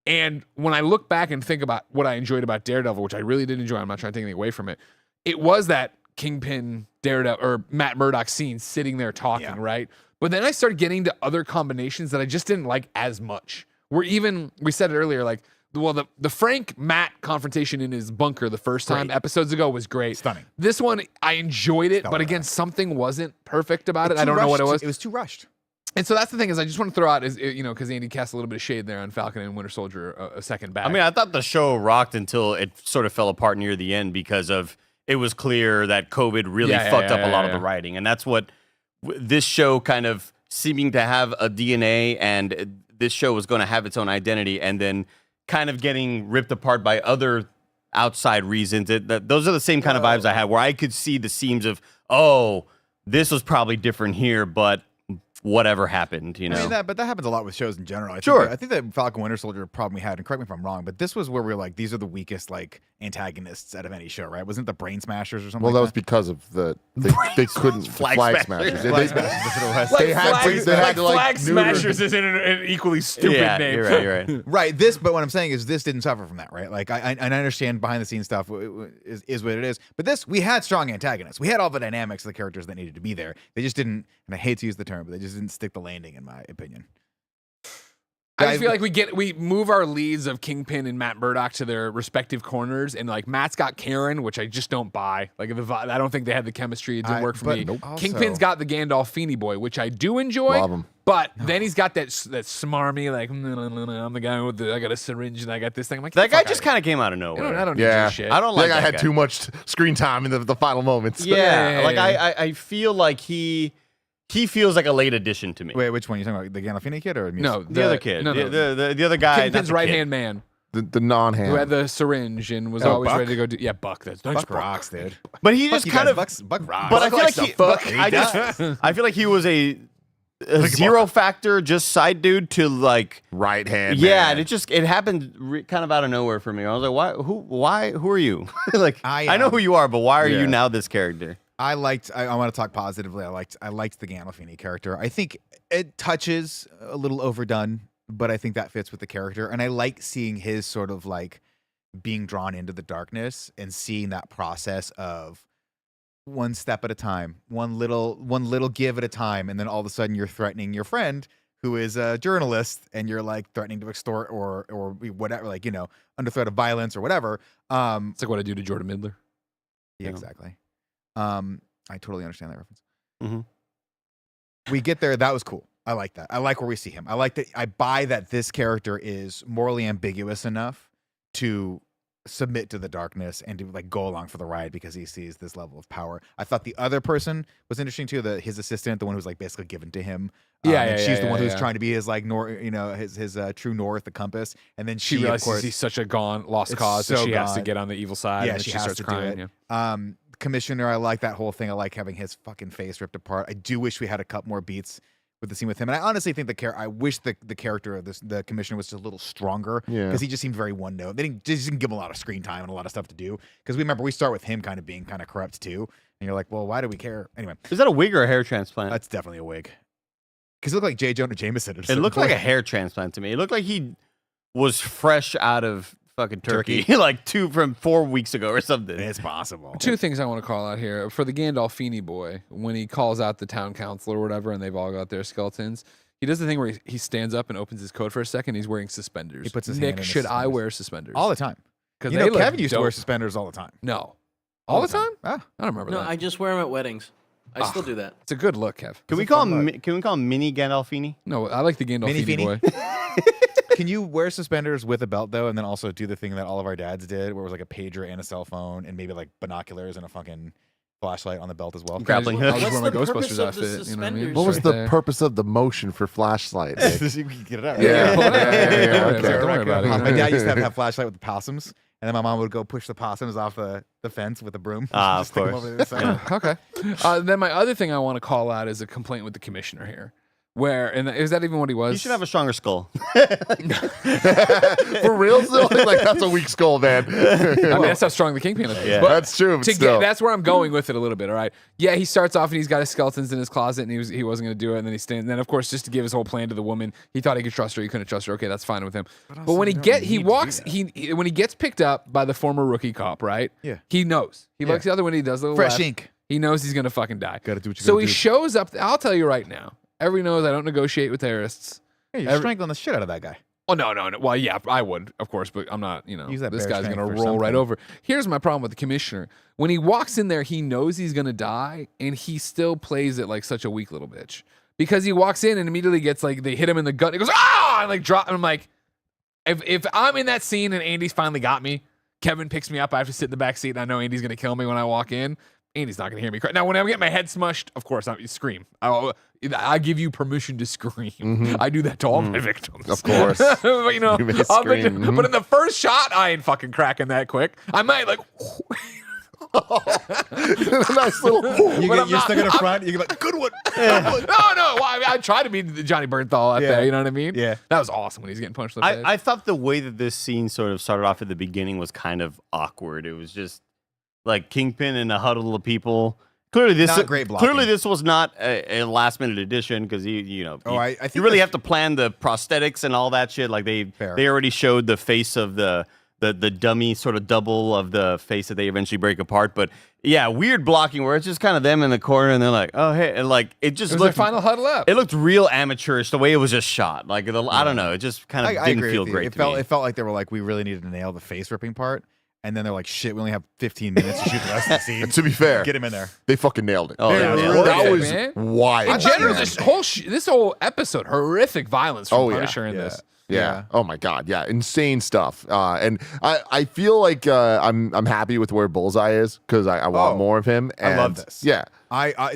And when I look back and think about what I enjoyed about Daredevil, which I really did enjoy, I'm not trying to take anything away from it. It was that Kingpin Daredevil or Matt Murdock scene sitting there talking, Yeah. right? But then I started getting to other combinations that I just didn't like as much. We said it earlier, like, well, the Frank Matt confrontation in his bunker the first time Great. episodes ago was great. Stunning. This one, I enjoyed it, Stellar. but again, something wasn't perfect about it. Too I don't know what it rushed. was. It was too rushed. And so that's the thing is I just want to throw out is, you know, because Andy cast a little bit of shade there on Falcon and Winter Soldier a second back. I mean, I thought the show rocked until it sort of fell apart near the end because of it was clear that COVID really fucked up a lot of the writing. And that's what this show kind of seeming to have a DNA and this show was going to have its own identity and then kind of getting ripped apart by other outside reasons. Those are the same kind of vibes I had where I could see the seams of, oh, this was probably different here, but whatever happened, you know? I mean, that happens a lot with shows in general. Sure. I think that Falcon Winter Soldier problem we had, and correct me if I'm wrong, but this was where we were like, these are the weakest like antagonists out of any show, right? Wasn't it the Brain Smashers or something? Well, like that was because of they couldn't Flag flag Smashers. smashers. Flag They- Smashers, that's what it was. They had to, like, Flag neuter- Smashers is an equally stupid yeah, name. you're right. Right. But what I'm saying is this didn't suffer from that, right? Like I understand behind the scenes stuff is what it is. But this, we had strong antagonists. We had all the dynamics of the characters that needed to be there. They just didn't, and I hate to use the term, but they just didn't stick the landing, in my opinion. I just feel like we move our leads of Kingpin and Matt Murdock to their respective corners, and like Matt's got Karen, which I just don't buy. Like I don't think they had the chemistry. It didn't work for me. Nope. Kingpin's got the Gandolfini boy, which I do enjoy. Love him. But then he's got that smarmy, like, I'm the guy with I got a syringe and I got this thing. I'm like, That guy just kind of came out of nowhere. I don't need Yeah. your shit. I don't like That guy that had too much screen time in the final moments. Yeah, Yeah. like I feel like he feels like a late addition to me. Wait, which one? You talking about the Gandolfini kid or No, The other kid, No, the other guy, Kingpin's right hand man The non-hand. who had the syringe and was Oh, always Buck? ready to go do. Yeah, Buck. That's Buck rocks, dude. But he just kind of. Buck rocks. But I feel like likes he. to fuck. But I feel like he was a zero factor, just side dude to like. right hand. Yeah, man. and it happened kind of out of nowhere for me. I was like, who are you? Like, I know who you are, but why are you now this character? I want to talk positively. I liked the Gandolfini character. I think it touches a little overdone, but I think that fits with the character. And I like seeing his sort of like being drawn into the darkness and seeing that process of one step at a time, one little give at a time, and then all of a sudden you're threatening your friend who is a journalist, and you're like threatening to extort or whatever, like, you know, under threat of violence or whatever. It's like what I do to Jordan Midler. Yeah, exactly. I totally understand that reference. Mm-hmm. We get there. That was cool. I like that. I like where we see him. I like that. I buy that this character is morally ambiguous enough to submit to the darkness and to like go along for the ride because he sees this level of power. I thought the other person was interesting too. His assistant, the one who's like basically given to him. And she's the one who's trying to be his like his true north, the compass. And then She of realizes course, he's such a lost It's cause that so she has to gone. get on the evil side. Yeah, and she then has starts to crying. do it. Yeah. Commissioner, I like that whole thing. I like having his fucking face ripped apart. I do wish we had a couple more beats with the scene with him. And I honestly think I wish the character of the commissioner was just a little stronger. Yeah. Because he just seemed very one note. They didn't give him a lot of screen time and a lot of stuff to do. Because we start with him kind of being kind of corrupt too. And you're like, well, why do we care? Anyway, Is that a wig or a hair transplant? that's definitely a wig. Because he looked like J. Jonah Jameson. It looked like a hair transplant to me. It looked like he was fresh out of fucking turkey. Like 4 weeks ago or something. It's possible. Two things I want to call out here. For the Gandolfini boy, when he calls out the town council or whatever and they've all got their skeletons, he does the thing where he stands up and opens his coat for a second. He's wearing suspenders. He puts his hand in Nick, his should I suspenders. wear suspenders? All the time. Because You know, Kevin used to wear suspenders all the time. No. All the time? Ah. I don't remember No, that. I just wear them at weddings. I still do that. It's a good look, Kev. Can we call him Mini Gandolfini? No, I like the Gandolfini Mini boy. Can you wear suspenders with a belt though, and then also do the thing that all of our dads did, where it was like a pager and a cell phone, and maybe like binoculars and a fucking flashlight on the belt as well? Grappling I'll hook. just wear my What's the purpose Ghostbusters of the outfit. You know what I mean? suspenders? What was Right the there. purpose of the motion for flashlight? Nick? You can get it out. Yeah, Right? yeah, okay. Don't worry about it. My dad used to have flashlight with the possums, and then my mom would go push the possums off the fence with a broom. Ah, Just of stick 'em course. over the other side. Okay. Then my other thing I want to call out is a complaint with the commissioner here. And is that even what he was? You should have a stronger skull. For real, still? Like that's a weak skull, man. I mean, that's how strong the Kingpin is. Yeah. But That's true. But still. that's where I'm going with it a little bit. All right. Yeah, he starts off and he's got his skeletons in his closet and he wasn't going to do it. And then then of course, just to give his whole plan to the woman, he thought he could trust her. He couldn't trust her. Okay, that's fine with him. But when when he gets picked up by the former rookie cop, right? Yeah. He knows. He looks the other way. He does the little Fresh left. ink. He knows he's going to fucking die. Gotta do what you So gotta he do. shows up. I'll tell you right now. Everybody knows I don't negotiate with terrorists. Hey, you're strangling the shit out of that guy. Oh, no. Well, yeah, I would, of course, but I'm not, Use that this bear guy's going strength to for roll right something. over. Here's my problem with the commissioner. When he walks in there, he knows he's going to die, and he still plays it like such a weak little bitch. Because he walks in and immediately gets like, they hit him in the gut, and he goes, ah! And like drop, and I'm like, if I'm in that scene and Andy's finally got me, Kevin picks me up, I have to sit in the back seat, and I know Andy's going to kill me when I walk in. Andy's not going to hear me cry. Now, when I get my head smushed, of course, I scream. I give you permission to scream. I do that to all my victims. Of course. But, you know, You may I'll scream. but in the first shot, I ain't fucking cracking that quick. I might like. Nice little. But You're stuck in the front. You're like, good one. no. Well, I try to be the Johnny Bernthal out there. You know what I mean? Yeah. That was awesome when he's getting punched in the face. I thought the way that this scene sort of started off at the beginning was kind of awkward. It was just like Kingpin and a huddle of people. Clearly, Not great blocking. Clearly, this was not a last minute addition because I think you really this- have to plan the prosthetics and all that shit. Like Fair. they already showed the face of the the dummy sort of double of the face that they eventually break apart. But yeah, weird blocking where it's just kind of them in the corner and they're like, oh hey, and like it just It was looked their final huddle up. It looked real amateurish the way it was just shot. Like I don't know, it just kind of I didn't agree feel with you. great. It felt like they were like, we really needed to nail the face ripping part. And then they're like, shit, we only have 15 minutes to shoot the rest of the scene. To be fair, Get him in there. they fucking nailed it. Oh, yeah, That yeah. was Man. wild. In general, this whole episode, horrific violence from Oh, yeah. Punisher in this. Yeah. Oh my God. Yeah. Insane stuff. And I feel like I'm happy with where Bullseye is because I want more of him. I love And this. Yeah.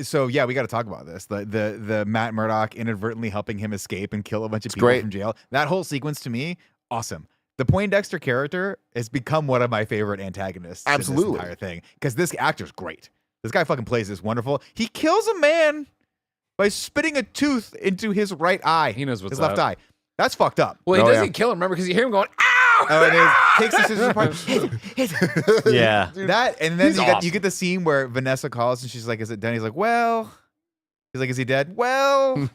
So yeah, we got to talk about this. The Matt Murdock inadvertently helping him escape and kill a bunch of people great. from jail. That whole sequence to me, awesome. The Poindexter character has become one of my favorite antagonists. Absolutely. In this entire thing, because this actor's great. This guy fucking plays this wonderful. He kills a man by spitting a tooth into his right eye. He knows what's his left up. eye. That's fucked up. Well, he Oh, doesn't yeah. kill him, remember, because you hear him going, ow! Oh, and it takes the scissors apart. Yeah. That and then He's you awesome. get the scene where Vanessa calls and she's like, "Is it done?" He's like, "Well," he's like, "Is he dead?" Well,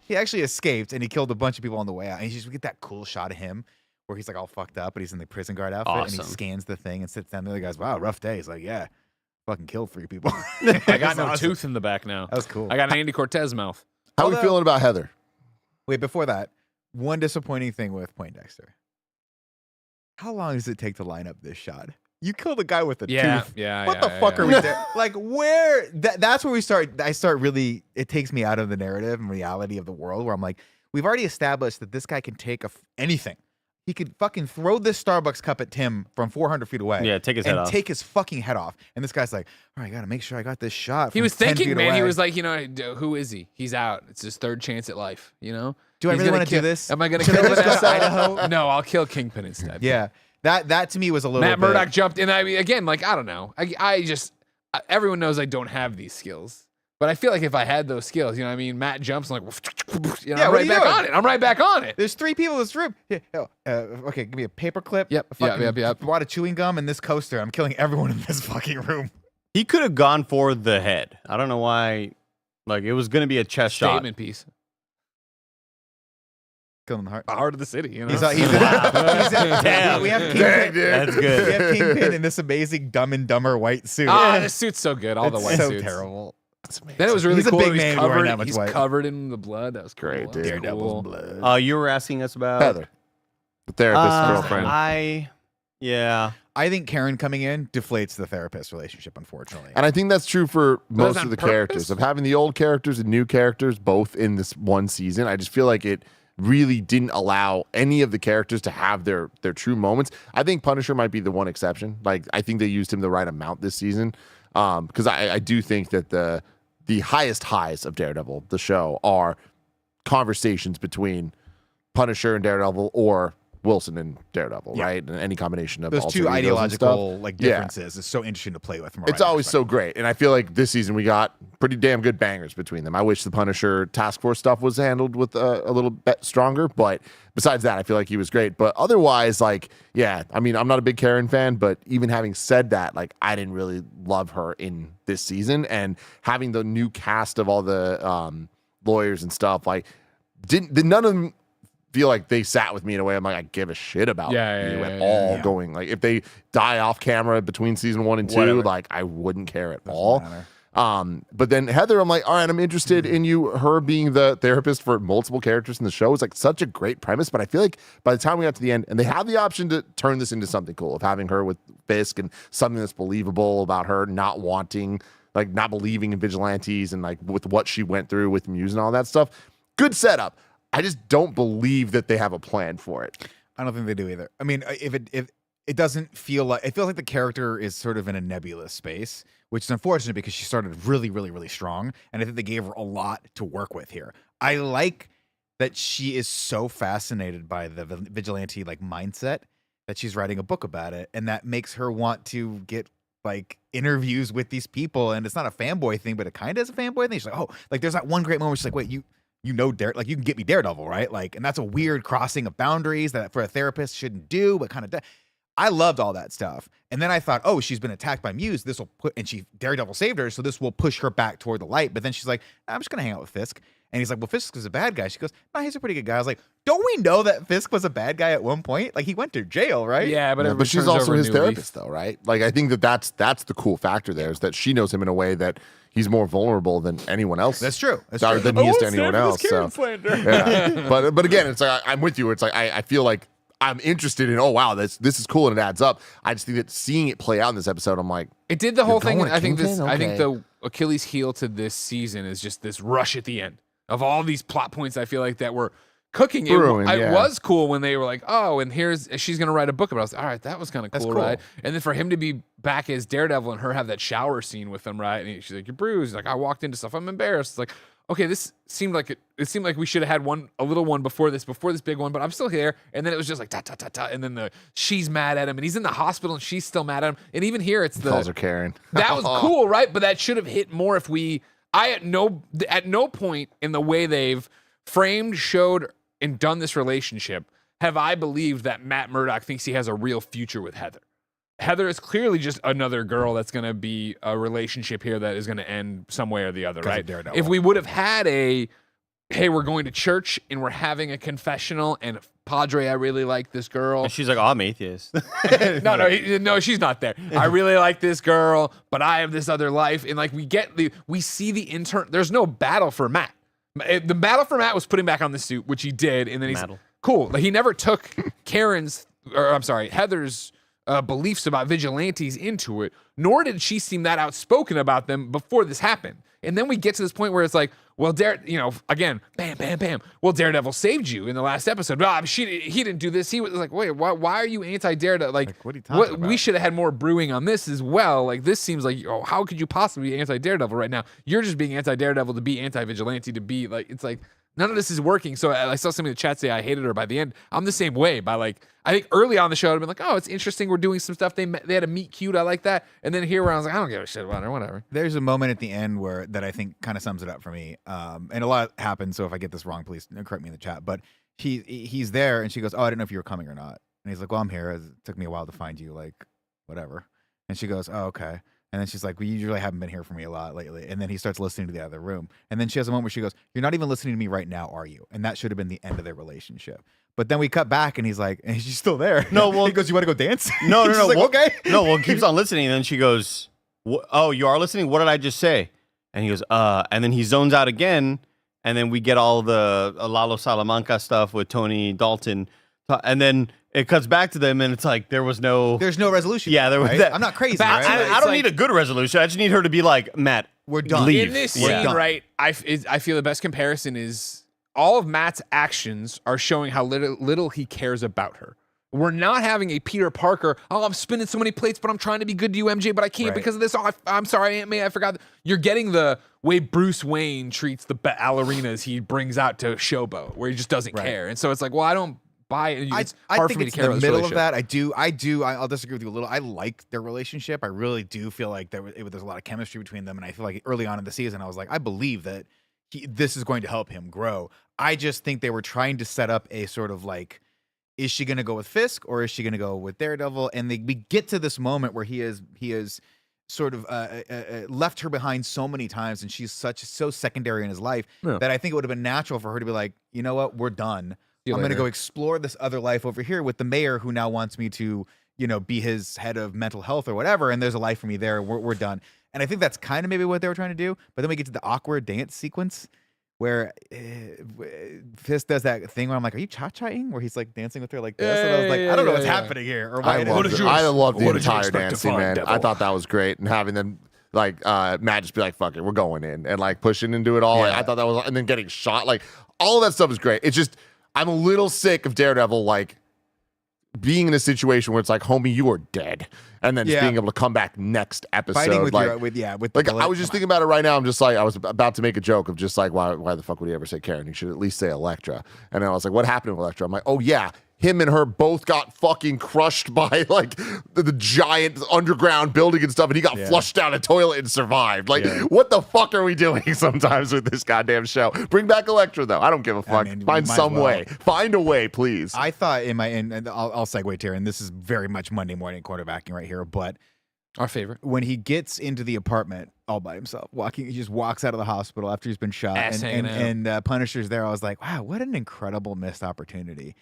he actually escaped and he killed a bunch of people on the way out. And we get that cool shot of him where he's like all fucked up, but he's in the prison guard outfit and Awesome. he scans the thing and sits down. The other guy's, "Wow, rough day." He's like, "Yeah, fucking killed 3 people." I got no tooth in the back now. That was cool. I got an Andy Cortez mouth. How are we Although- feeling about Heather? Wait, before that, one disappointing thing with Poindexter. How long does it take to line up this shot? You killed a guy with a Yeah, tooth. yeah, What yeah, the fuck yeah. are we doing? Like, where? That's where we start. I start really. It takes me out of the narrative and reality of the world. Where I'm like, we've already established that this guy can take anything. He could fucking throw this Starbucks cup at Tim from 400 feet away. Yeah, take his head and off. take his fucking head off. And this guy's like, all right, I gotta make sure I got this shot. He from was 10 thinking, feet man, he away. was like, who is he? He's out. It's his third chance at life, you know? Do I He's really gonna want to do kill- this? Am I going to Should kill I just go to Vanessa? Idaho? No, I'll kill Kingpin instead. Yeah, that to me was a little. Matt bit- Murdock jumped in. I mean, again, like, I don't know. Everyone knows I don't have these skills. But I feel like if I had those skills, you know what I mean? Matt jumps, I'm like, Yeah, I'm what are right you back doing? on it. I'm right back on it. There's 3 people in this room. Yeah, okay, give me a paper clip. Yep, a fucking yep. wad of chewing gum and this coaster. I'm killing everyone in this fucking room. He could have gone for the head. I don't know why. Like it was going to be a chest shot. Statement piece. Killing the heart. The heart of the city, you know? He's Damn. we have Dang, Kingpin. dude. That's We good. have Kingpin in this amazing Dumb and Dumber white suit. This suit's so good. All the It's white so suits. terrible. Then it was really He's a cool. big that he's man wearing covered, that much he's white. covered in the blood. That was cool. Great, That was dude. cool. Daredevil's blood. You were asking us about Heather, the therapist girlfriend. Yeah. I think Karen coming in deflates the therapist relationship, unfortunately. And I think that's true for most on of the purpose? characters, of having the old characters and new characters both in this one season. I just feel like it really didn't allow any of the characters to have their true moments. I think Punisher might be the one exception. Like, I think they used him the right amount this season, because I do think that the highest highs of Daredevil, the show, are conversations between Punisher and Daredevil or Wilson and Daredevil, Yeah. right? And any combination of Those alter 2 egos and ideological stuff. differences is so interesting to play with. From a It's writing always so perspective. great. And I feel like this season we got pretty damn good bangers between them. I wish the Punisher Task Force stuff was handled with a little bit stronger. But besides that, I feel like he was great. But otherwise, like, yeah, I mean, I'm not a big Karen fan, but even having said that, like, I didn't really love her in this season. And having the new cast of all the lawyers and stuff, like, none of them feel like they sat with me in a way I'm like, I give a shit about you at all going. Like, if they die off camera between season 1 and 2, Whatever. like, I wouldn't care at all. matter. But then Heather, I'm like, all right, I'm interested in her being the therapist for multiple characters in the show. It's like such a great premise, but I feel like by the time we got to the end, and they have the option to turn this into something cool of having her with Fisk and something that's believable about her not wanting, like, not believing in vigilantes and like with what she went through with Muse and all that stuff. Good setup. I just don't believe that they have a plan for it. I don't think they do either. I mean, if it doesn't feel like, it feels like the character is sort of in a nebulous space, which is unfortunate because she started really, really, really strong, and I think they gave her a lot to work with here. I like that she is so fascinated by the vigilante like mindset that she's writing a book about it, and that makes her want to get like interviews with these people, and it's not a fanboy thing, but it kind of is a fanboy thing. She's like, oh, like there's that one great moment. She's like, wait, you know, like you can get me Daredevil, right? Like, and that's a weird crossing of boundaries that for a therapist shouldn't do, but kind of. I loved all that stuff, and then I thought, oh, she's been attacked by Muse. This will Daredevil saved her, so this will push her back toward the light. But then she's like, I'm just gonna hang out with Fisk, And he's like, well, Fisk is a bad guy. She goes, no, he's a pretty good guy. I was like, don't we know that Fisk was a bad guy at one point? Like, he went to jail, right? Yeah, but, But she's also his therapist, though, right? Like, I think that's the cool factor there is that she knows him in a way that he's more vulnerable than anyone else. That's true. That's or true. than he is to anyone else. So, yeah. But again, it's like I'm with you. It's like I feel like I'm interested in. Oh wow, this is cool and it adds up. I just think that seeing it play out in this episode, I'm like, it did the whole thing. going to I think Kingpin? I think Okay. the Achilles heel to this season is just this rush at the end of all these plot points. I feel like that were cooking. Brewing, It yeah. was cool when they were like, oh, and she's gonna write a book about. It. I was like, all right, that was kind of That's cool, cool. right? And then for him to be back as Daredevil and her have that shower scene with him, right? And she's like, you're bruised. Like, I walked into stuff. I'm embarrassed. It's like, okay, this seemed like it seemed like we should have had a little one before this big one, but I'm still here. And then it was just like ta ta ta ta, and then she's mad at him, and he's in the hospital, and she's still mad at him. And even here, it's calls her Karen. that was cool, right? But that should have hit more if at no point in the way they've framed, showed, and done this relationship have I believed that Matt Murdock thinks he has a real future with Heather. Heather is clearly just another girl that's going to be a relationship here that is going to end some way or the other, right? Daredevil. If we would have had hey, we're going to church and we're having a confessional, and Padre, I really like this girl. And she's like, oh, I'm atheist. No, she's not there. I really like this girl, but I have this other life. And like we see the intern. There's no battle for Matt. The battle for Matt was putting back on the suit, which he did, and then he's Battle. cool. Like, he never took Heather's beliefs about vigilantes into it, nor did she seem that outspoken about them before this happened. And then we get to this point where it's like, well, again, bam, bam, bam. Well, Daredevil saved you in the last episode. He didn't do this. He was like, wait, why are you anti-Daredevil? Like what are you talking about? We should have had more brewing on this as well. Like, this seems like, oh, how could you possibly be anti-Daredevil right now? You're just being anti-Daredevil to be anti-vigilante to be like, it's like, none of this is working. So I saw somebody in the chat say I hated her. By the end, I'm the same way. I think early on the show, I'd been like, oh, it's interesting. We're doing some stuff. They had a meet cute. I like that. And then here where I was like, I don't give a shit about her. Whatever. There's a moment at the end that I think kind of sums it up for me. And a lot happened, so if I get this wrong, please correct me in the chat. But he's there, and she goes, oh, I didn't know if you were coming or not. And he's like, well, I'm here. It took me a while to find you, like, whatever. And she goes, oh, okay. And then she's like, well, you usually haven't been here for me a lot lately. And then he starts listening to the other room. And then she has a moment where she goes, you're not even listening to me right now, are you? And that should have been the end of their relationship. But then we cut back, and he's like, and she's still there. No, well- he goes, you want to go dance? No, She's no. like, okay. No, well, keeps on listening. And then she goes, oh, you are listening? What did I just say? And he goes, and then he zones out again. And then we get all the Lalo Salamanca stuff with Tony Dalton. And then it cuts back to them, and it's like There's no resolution. Yeah, there was right? that. I'm not crazy, Back to right? the- I don't like- need a good resolution. I just need her to be like, Matt, We're done. leave. In this We're scene, done. right, I feel the best comparison is all of Matt's actions are showing how little he cares about her. We're not having a Peter Parker, oh, I'm spinning so many plates, but I'm trying to be good to you, MJ, but I can't Right. because of this. Oh, I'm sorry, Aunt May, I forgot. You're getting the way Bruce Wayne treats the ballerinas he brings out to Showboat, where he just doesn't Right. care. And so it's like, well, I don't buy it. It's I hard think for me it's to care the about this middle of relationship. that. I'll disagree with you a little. I like their relationship. I really do feel like there's a lot of chemistry between them. And I feel like early on in the season, I was like, I believe that this is going to help him grow. I just think they were trying to set up a sort of like, is she going to go with Fisk or is she going to go with Daredevil? And we get to this moment where he is sort of left her behind so many times, and she's so secondary in his life that I think it would have been natural for her to be like, you know what, we're done. See you I'm going to later. go explore this other life over here with the mayor who now wants me to, be his head of mental health or whatever. And there's a life for me there. We're done. And I think that's kind of maybe what they were trying to do. But then we get to the awkward dance sequence where Fisk does that thing where I'm like, are you cha-chaing? Where he's like dancing with her like this. And I was like, I don't know what's happening here. Or why I it loved, is. it. I loved the what did you entire expect to dancing, find, man. devil? I thought that was great, and having them like Matt just be like, "Fuck it, we're going in," and like pushing into it all. Yeah. I thought that was, and then getting shot, like all of that stuff is great. It's just I'm a little sick of Daredevil, like being in a situation where it's like, homie, you are dead, and then just Yeah. being able to come back next episode, Fighting with like. your, with the Like bullet. I was just thinking about it right now. I'm just like I was about to make a joke of just like why the fuck would he ever say Karen? He should at least say Elektra. And then I was like, what happened with Elektra? I'm like, oh yeah, him and her both got fucking crushed by like the giant underground building and stuff, and he got flushed down a toilet and survived. Like what the fuck are we doing sometimes with this goddamn show? Bring back Elektra though. I don't give a fuck. mean, we Find might some as well. way. Find a way, please. I thought and I'll segue here, and this is very much Monday morning quarterbacking right here, but Our favorite. when he gets into the apartment all by himself, he just walks out of the hospital after he's been shot, Ass hanging out. and Punisher's there. I was like, wow, what an incredible missed opportunity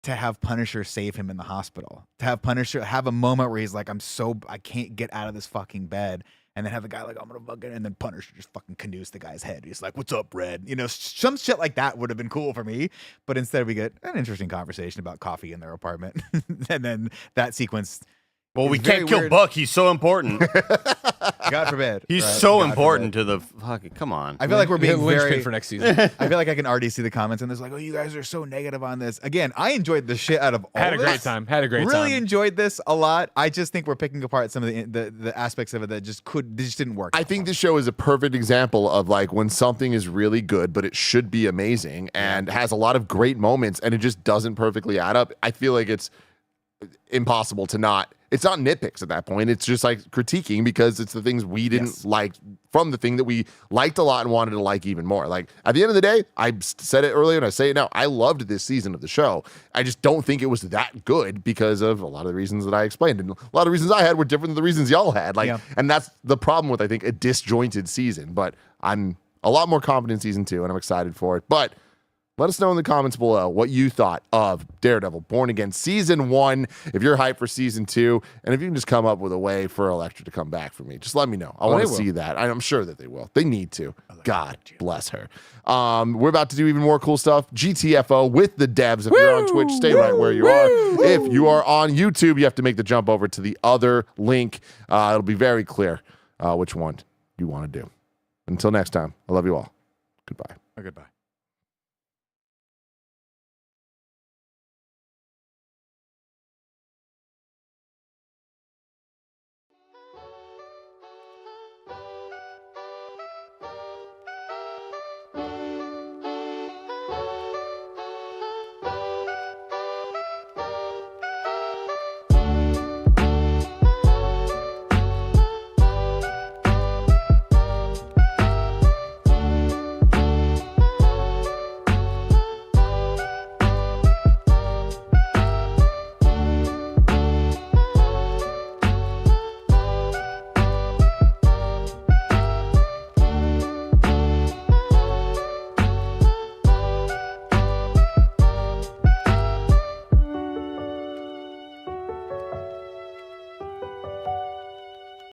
to have Punisher save him in the hospital, to have Punisher have a moment where he's like, I can't get out of this fucking bed. And then have the guy like, I'm gonna fucking, and then Punisher just fucking canoes the guy's head. He's like, "What's up, Red?" You know, some shit like that would have been cool for me. But instead, we get an interesting conversation about coffee in their apartment, and then that sequence. Well, we is very can't kill weird. Buck. He's so important. God forbid. He's right? so God important forbid. to the fucking. Come on. I feel like we're being linchpin very. for next season. I feel like I can already see the comments and there's like, oh, you guys are so negative on this. Again, I enjoyed the shit out of all Had a this. great time. Had a great Really time. enjoyed this a lot. I just think we're picking apart some of the aspects of it that just didn't work. I think this show is a perfect example of like when something is really good, but it should be amazing and has a lot of great moments and it just doesn't perfectly add up. I feel like it's impossible to not. It's not nitpicks at that point. It's just like critiquing because it's the things we didn't like from the thing that we liked a lot and wanted to like even more. Like at the end of the day, I said it earlier and I say it now. I loved this season of the show. I just don't think it was that good because of a lot of the reasons that I explained. And a lot of the reasons I had were different than the reasons y'all had. Like, and that's the problem with, I think, a disjointed season. But I'm a lot more confident in season 2 and I'm excited for it. But let us know in the comments below what you thought of Daredevil Born Again Season 1, if you're hyped for Season 2, and if you can just come up with a way for Elektra to come back for me. Just let me know. I want to see that. I'm sure that they will. They need to. God bless her. We're about to do even more cool stuff. GTFO with the devs. If you're on Twitch, stay right where you are. If you are on YouTube, you have to make the jump over to the other link. It'll be very clear which one you want to do. Until next time, I love you all. Goodbye. Goodbye.